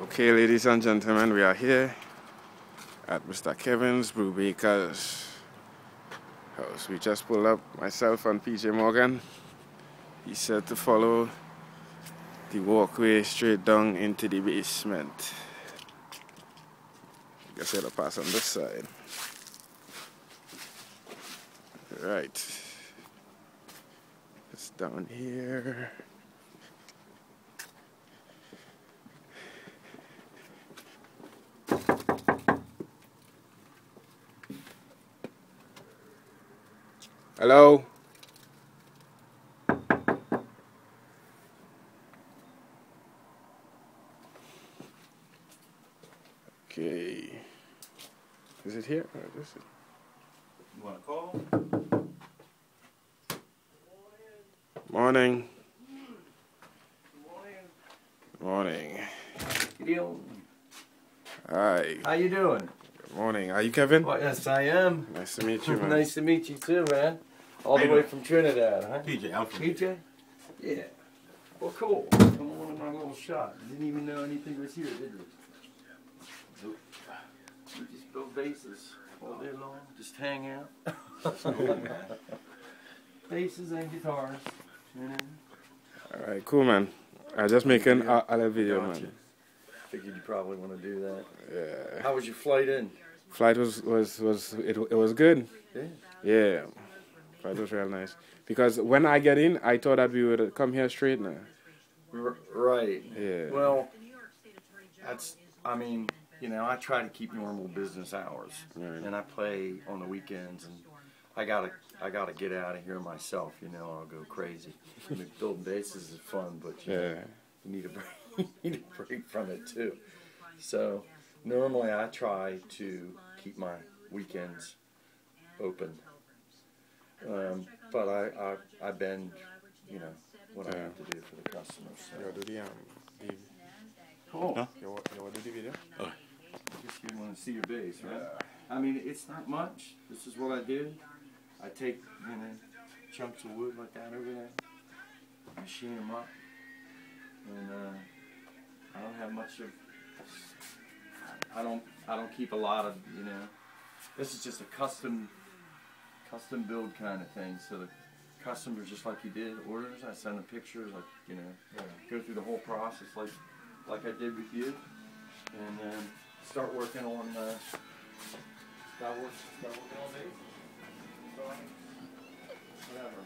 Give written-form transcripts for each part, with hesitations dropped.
Okay, ladies and gentlemen, we are here at Mr. Kevin's Brubaker's house. We just pulled up, myself and PJ Morgan. He said to follow the walkway straight down into the basement. I guess I'll pass on this side. Right. It's down here. Hello? Okay. Is it here? Or is it? You want to call? Morning. Good Morning. Gideon. Hi. How you doing? Good morning. Are you Kevin? Well, yes, I am. Nice to meet you, man. Nice to meet you too, man. All the way from Trinidad, huh? PJ, I'm from PJ? Yeah. Well, cool. Come on in my little shop. You didn't even know anything was here, did you? Nope. You just build bases all day long. Just hang out. Bases and guitars. Alright, cool, man. I just making a little video, Gotcha. man. Figured you probably want to do that. Yeah. How was your flight in? Flight was good. Yeah. Yeah. Flight was real nice. Because when I get in, I thought that we would come here straight now. Right. Yeah. Well, that's, I mean, you know, I try to keep normal business hours, Right. and I play on the weekends, and I gotta get out of here myself. You know, or I'll go crazy. I mean, building bases is fun, but you need a break. You need a break from it too. So normally I try to keep my weekends open, but I bend, you know, what I have to do for the customers. So. You do the Cool. Huh? you want to do the video? Oh. I guess you want to see your bass, right? I mean, it's not much. This is what I do. I take, you know, chunks of wood like that over there, machine them up, and I don't have much of. I don't keep a lot of, you know. This is just a custom build kind of thing. So the customers, just like you did orders, I send them pictures, like, you know, go through the whole process like I did with you, and then start working on start working on bases. So, whatever.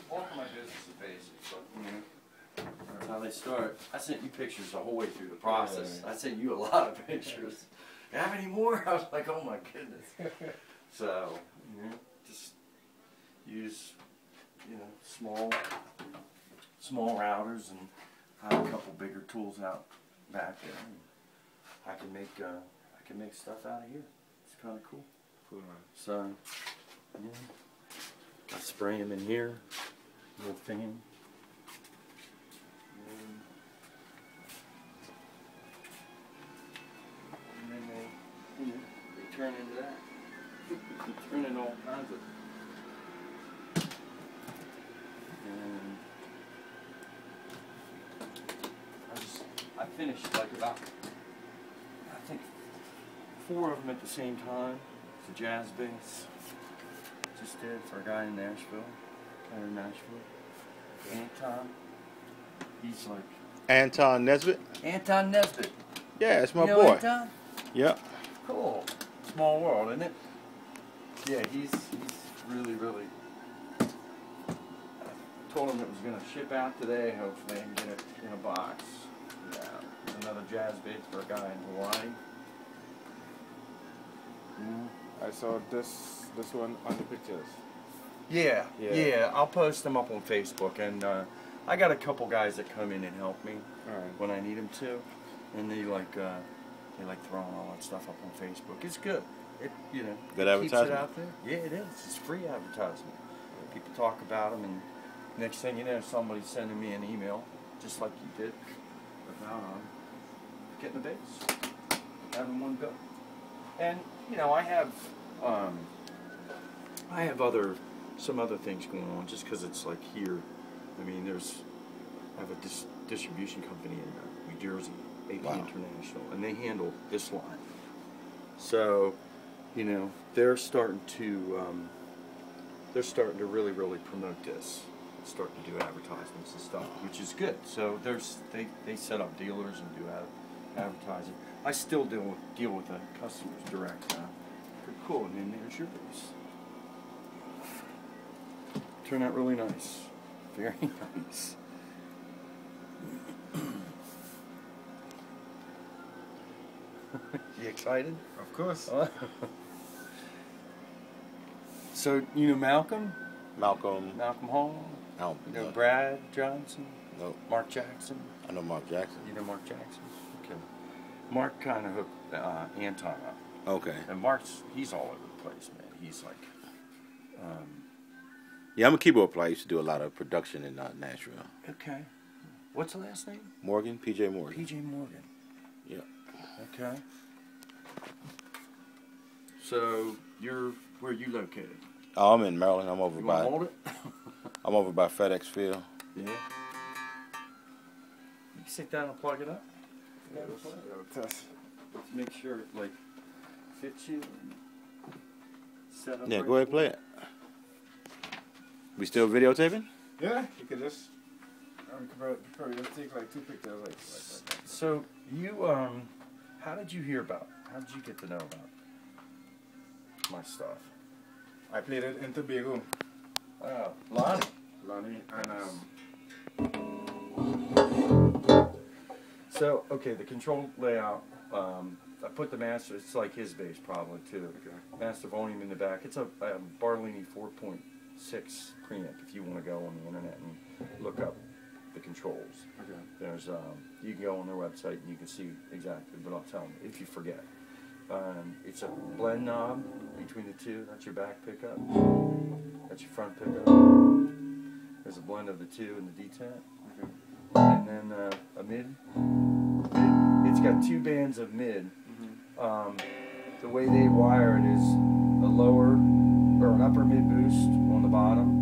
All of my business is basic, but that's how they start. I sent you pictures the whole way through the process. I sent you a lot of pictures. You have any more? I was like, oh my goodness. So, you know, just use, you know, small routers, and I have a couple bigger tools out back there. I can make stuff out of here. It's kind of cool. Cool, man. So, yeah, I spray them in here, little fan. And then they, you know, they turn into that. They turn into all kinds of. And I finished like about, I think, 4 of them at the same time. It's a jazz bass. Just did for a guy in Nashville. Anton. He's like Anton Nesbitt. Anton Nesbitt. Yeah, that's my You know boy. Anton? Yep. Cool. Small world, isn't it? Yeah, he's really. I told him it was gonna ship out today, hopefully, and get it in a box. Yeah. There's another jazz bass for a guy in Hawaii. I saw this one on the pictures. Yeah. I'll post them up on Facebook, and I got a couple guys that come in and help me when I need them to, and they like throwing all that stuff up on Facebook. It's good. It, you know, Good keeps advertisement. it out there. Yeah, it is. It's free advertisement. People talk about them, and next thing you know, somebody's sending me an email, just like you did, about getting the bass, having one go. And you know, I have some other things going on, just because it's like here. I mean, I have a distribution company in New Jersey, AP Wow. International, and they handle this line. So, you know, they're starting to really promote this, starting to do advertisements and stuff, which is good. So they set up dealers and do advertising. I still deal with the customers direct now. Pretty cool. And then there's your base. Turned out really nice. Very nice. You excited? Of course. So you know Malcolm Malcolm. Hall? I don't You know know. Brad Johnson? No, Mark Jackson? I know Mark Jackson. You know Mark Jackson? Okay. Mark kind of hooked Anton up. Okay. And he's all over the place, man. He's like, Yeah, I'm a keyboard player. I used to do a lot of production in Nashville. okay. What's the last name? Morgan, PJ Morgan. PJ Morgan. Yeah. Okay. So where are you located? Oh, I'm in Maryland. I'm over You want to hold by it? I'm over by FedEx Field. Yeah. You can sit down and plug it up. Test. Let's make sure it like fits you. Set up Yeah, right go ahead, for play you. it. We still videotaping? Yeah, you could just. You could probably just take like 2 pictures, like that. So you how did you hear about? How did you get to know about my stuff? I played it in Tobago, Oh, Lonnie. Lonnie, So okay, the control layout. I put the master. It's like his bass probably too. Okay. Master volume in the back. It's a Barlini 4.6 preamp. If you want to go on the internet and look up the controls, Okay. there's you can go on their website and you can see exactly. But I'll tell them if you forget. It's a blend knob between the two. That's your back pickup. That's your front pickup. There's a blend of the two in the D10. Okay. And then a mid. It's got 2 bands of mid. The way they wire it is a lower or an upper mid boost on the bottom.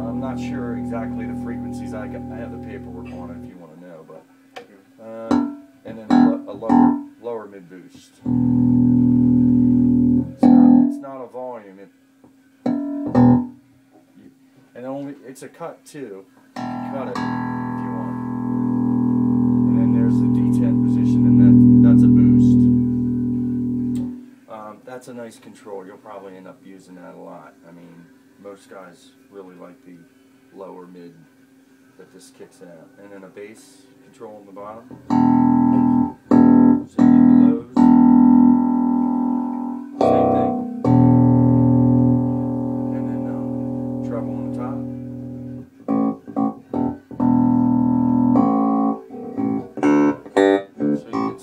I'm not sure exactly the frequencies. I have the paperwork on it if you want to know, but and then a lower mid boost. It's not a volume. It's a cut too. You can cut it if you want. And then there's the D10 position, and that's a boost. That's a nice control. You'll probably end up using that a lot. I mean, most guys really like the lower mid that this kicks out. And then a bass control on the bottom. So you get the lows. Same thing. And then treble on the top. So you can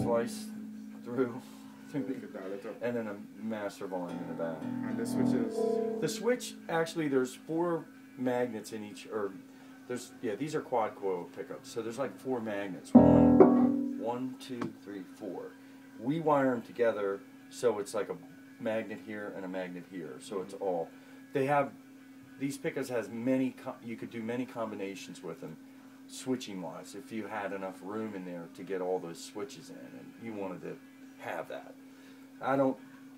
slice through You could dial it up. and then a master volume in the back. And the switches. The switch, actually, there's 4 magnets in each, these are quad coil pickups. So there's like 4 magnets. 1, 2, 3, 4. We wire them together, so it's like a magnet here and a magnet here. So it's all. These pickups has many. You could do many combinations with them, switching wise. If you had enough room in there to get all those switches in, and you wanted to have that.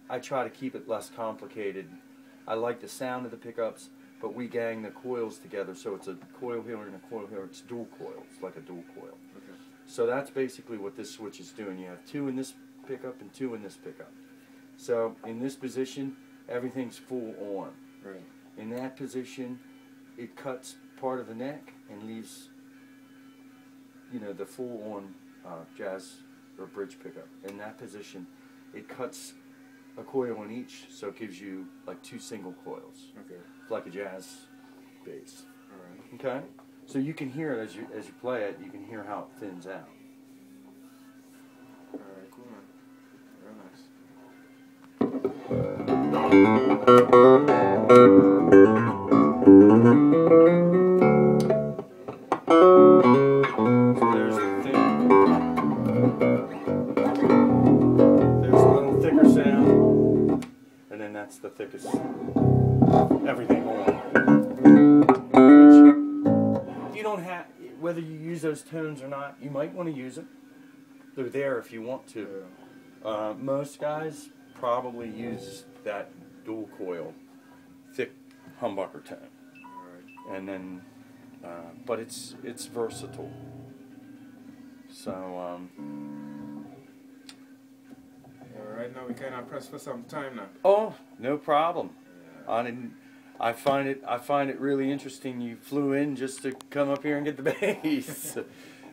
I try to keep it less complicated. I like the sound of the pickups, but we gang the coils together, so it's a coil here and a coil here. It's dual coils, like a dual coil. Okay. So that's basically what this switch is doing. You have 2 in this pickup and 2 in this pickup. So in this position, everything's full on. Right. In that position, it cuts part of the neck and leaves, the full on jazz or bridge pickup. In that position, it cuts a coil in each, so it gives you like 2 single coils. Okay. It's like a jazz bass. All right. Okay? So you can hear it as you play it, you can hear how it thins out. All right. Cool, man. Very nice. So there's the thing. There's a little thicker sound, and then that's the thickest. Everything on. You don't have, whether you use use those tones or not, you might want to use them. They're there if you want to. Most guys probably use that dual coil, thick humbucker tone, and then, but it's versatile. So right now we kind of pressed for some time now. oh, no problem. I find it really interesting. You flew in just to come up here and get the bass,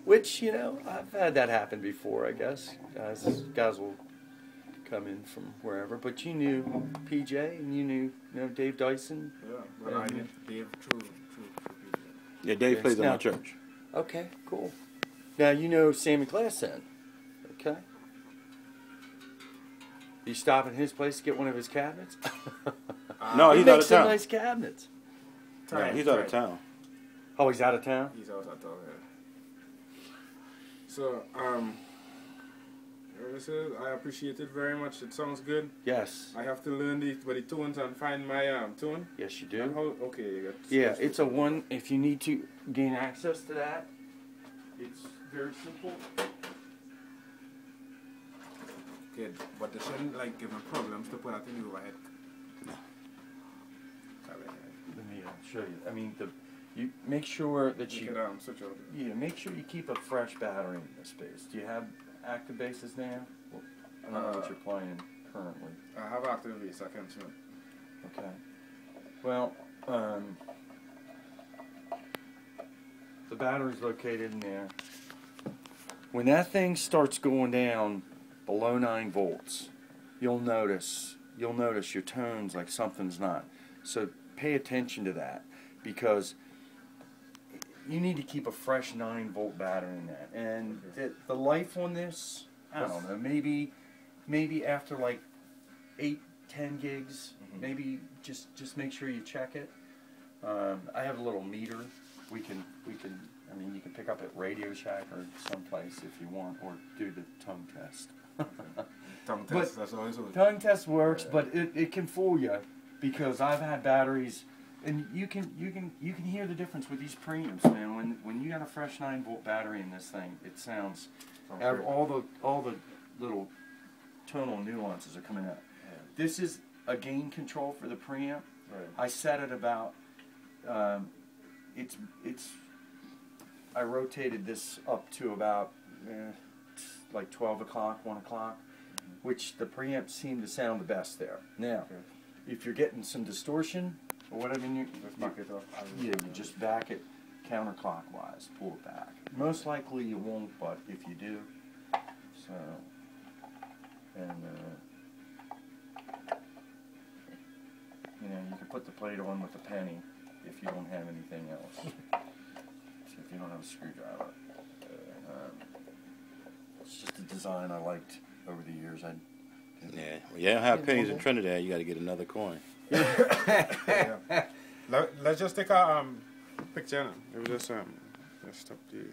which, you know, I've had that happen before. I guess guys will come in from wherever, but you knew PJ and you know Dave Dyson. Yeah, well, I knew Dave through PJ. Yeah, Dave plays at my church. Okay, cool. Now you know Sammy Glass then. Okay. You stop at his place to get one of his cabinets? No, he he's out makes of some town. nice cabinets. Yeah, he's out of town. Oh, he's out of town? He's out of town, yeah. So, I appreciate it very much. It sounds good. Yes. I have to learn the tones and find my tone. Yes, you do. And how, okay. You got Yeah, it's a one. If you need to gain access to that, it's very simple. Okay, but they shouldn't like give me problems to put out in the overhead. No. Let me show you. I mean, you make sure that You you can switch over. yeah, make sure you keep a fresh battery in the space. Do you have active bases now? Well, I don't know what you're playing currently. I have active bass, I can tune. Okay. Well, the battery's located in there. When that thing starts going down below 9 volts, you'll notice your tones like something's not. So pay attention to that, because you need to keep a fresh 9-volt battery in that. And the life on this, I don't know, maybe after like 8-10 gigs, maybe just make sure you check it. I have a little meter. We can. I mean, you can pick up at Radio Shack or someplace if you want, or do the tongue test. Tongue test, that's always good. Tongue test works, but it can fool you, because I've had batteries, and you can hear the difference with these preamps, man. When you got a fresh 9-volt battery in this thing, it sounds all the little tonal nuances are coming out. Yeah. This is a gain control for the preamp. Right. I set it about I rotated this up to about like 12 o'clock, 1 o'clock, which the preamps seem to sound the best there. Now, if you're getting some distortion or whatever, Just back it up. you just back it counterclockwise, pull it back. Most likely you won't, but if you do, so, and you know, you can put the plate on with a penny if you don't have anything else. So if you don't have a screwdriver. It's just a design I liked over the years. Yeah, well, you don't have pennies in Trinidad. You got to get another coin. Yeah. Let's just take a picture. It was just stop the.